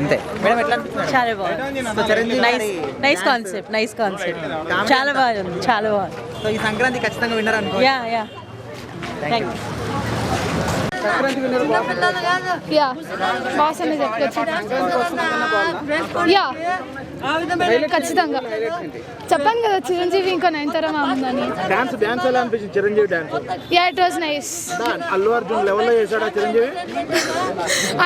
అంతే మేడం ఎట్లా అనిపిస్తుంది? చాలా బాగుంది. సో చిరంజీవి గారి నైస్ కాన్సెప్ట్ చాలా బాగుంది. సో ఈ సంక్రాంతి ఖచ్చితంగా విన్నర్ అనుకో. Yeah thank you. Sankranti winner yeah boss అనేది యా ఖచ్చితంగా చెప్పాను కదా చిరంజీవి ఇంకా నయనతార ఉందని. డాన్స్ ఎలా అనిపించింది Chiranjeevi dance? Yeah it was nice. Allu Arjun లెవెల్లో చేశాడా చిరంజీవి?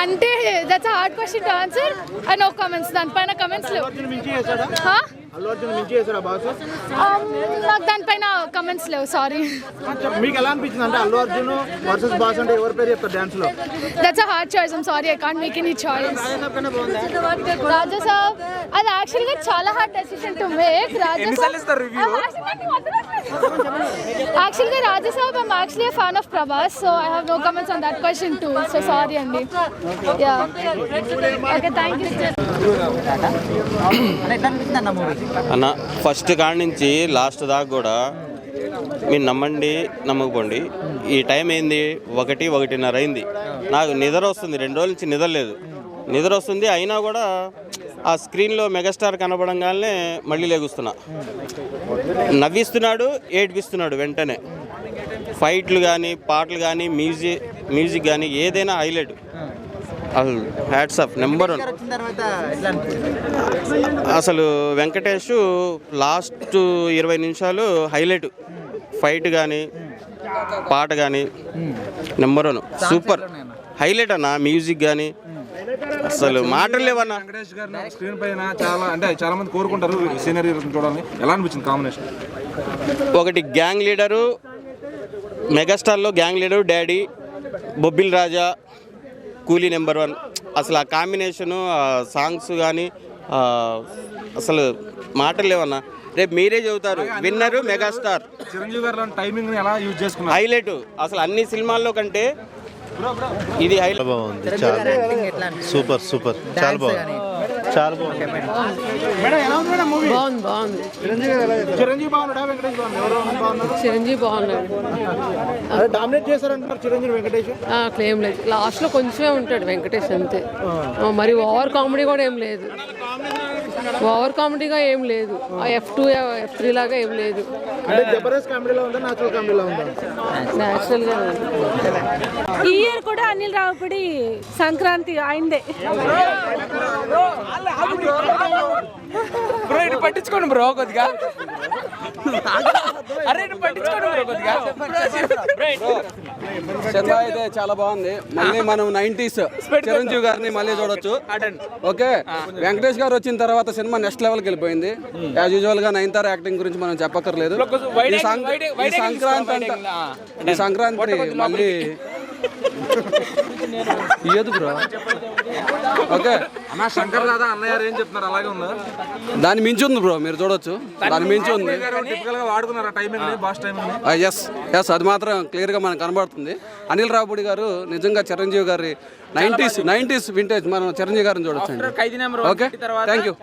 అంటే that's a hard question to answer. I know comments, దానిపైన కామెంట్స్ లేవు. మించి చేశాడా? అల్లు అర్జున్ మించి చేశాడా బాస్? నాకు దానిపైన కామెంట్స్ లేవు, సారీ. మీకు ఎలా అనిపించింది అంటే అల్లు అర్జున్ వర్సెస్ బాస్ అంటే ఎవరి పేరు చెప్తారు డాన్స్ లో? That's a hard choice. I'm sorry, I can't make any choice. Raja Saab అది యాక్చువల్గా చాలా హార్డ్ డెసిషన్ టు మేక్. యాక్చువల్గా Raja Saab I'm actually a fan of Prabhas, so I have no comments on that question too. So sorry అండి. Yeah okay, thank you. ఎట్లా అనిపిస్తుంది అన్న movie? అన్న first కాడి నుంచి లాస్ట్ దాకా కూడా మీరు నమ్మండి నమ్మకపోండి, ఈ టైం ఏంది 1:30 అయింది. నాకు నిద్ర వస్తుంది, 2 రోజుల నుంచి నిద్ర వస్తుంది. అయినా కూడా ఆ స్క్రీన్లో మెగాస్టార్ కనబడంగానే మళ్ళీ లేగుస్తున్నా. నవ్విస్తున్నాడు, ఏడ్పిస్తున్నాడు వెంటనే. ఫైట్లు కానీ పాటలు కానీ మ్యూజిక్ కానీ ఏదైనా హైలైట్. Hats off number 1. అసలు వెంకటేష్ లాస్ట్ 20 నిమిషాలు హైలైట్. ఫైట్ కానీ పాట కానీ నెంబర్ 1 సూపర్ హైలైట్ అన్న. మ్యూజిక్ కానీ అసలు మాటలు లేవన్నా. వెంకటేష్ గారు స్క్రీన్ పైన చాలా మంది కోరుకుంటారు సీనియర్ చూడాలని. ఎలా అనిపించింది కాంబినేషన్? ఒకటి గ్యాంగ్ లీడరు, మెగాస్టార్లో gang leader daddy, Bobbili Raja, coolie number 1. అసలు ఆ కాంబినేషను, సాంగ్స్ కానీ అసలు మాటలు లేవన్నా. రేపు మీరే చెబుతారు విన్నరు మెగాస్టార్. చిరంజీవి గారు టైమింగ్ ఎలా యూజ్ చేసుకున్నారు? హైలైట్ అసలు అన్ని సినిమాల్లో కంటే ఇది హైలైట్. బాగుంది, సూపర్ చాలా బాగుంది. చిరంజీవి బాగున్నాడు. డామినేట్ చేశారంటారు చిరంజీవి వెంకటేష్? క్లెయిమ్ లేదు, లాస్ట్లో కొంచెమే ఉంటాడు వెంకటేష్ అంతే. మరి ఓవర్ కామెడీ కూడా ఏం లేదు, ఓవర్ కామెడీగా ఏం లేదు. F2 F3 లాగా ఏం లేదు. జబర్దస్త్ కామెడీలో ఉందా, న్యాచురల్ కామెడీలో ఉందా? న్యాచురల్గా. ఈ ఇయర్ కూడా అనిల్ రావిపూడి సంక్రాంతి అయిందే. పట్టించుకోండి బ్రో కొద్దిగా. సినిమా అయితే చాలా బాగుంది. మళ్ళీ మనం 90s చిరంజీవి గారిని మళ్ళీ చూడొచ్చు. ఓకే, వెంకటేష్ గారు వచ్చిన తర్వాత సినిమా నెక్స్ట్ లెవెల్కి వెళ్ళిపోయింది. యాజ్ యూజువల్ గా నయనతార యాక్టింగ్ గురించి మనం చెప్పక్కర్లేదు. ఈ సంక్రాంతి మళ్ళీ ఏదు బ్రో. ఓకే, శంకర్ దాదా అన్నయ్య ఏం చెప్తున్నారు? అలాగే ఉందా? దాని మించి ఉంది బ్రో, మీరు చూడొచ్చు. దాని మించి ఉంది. ఎస్ అది మాత్రం క్లియర్గా మనకు కనబడుతుంది. అనిల్ రావిపూడి గారు నిజంగా చిరంజీవి గారి 90s వింటేజ్ మనం చిరంజీవి గారిని చూడొచ్చు. Okay, thank you.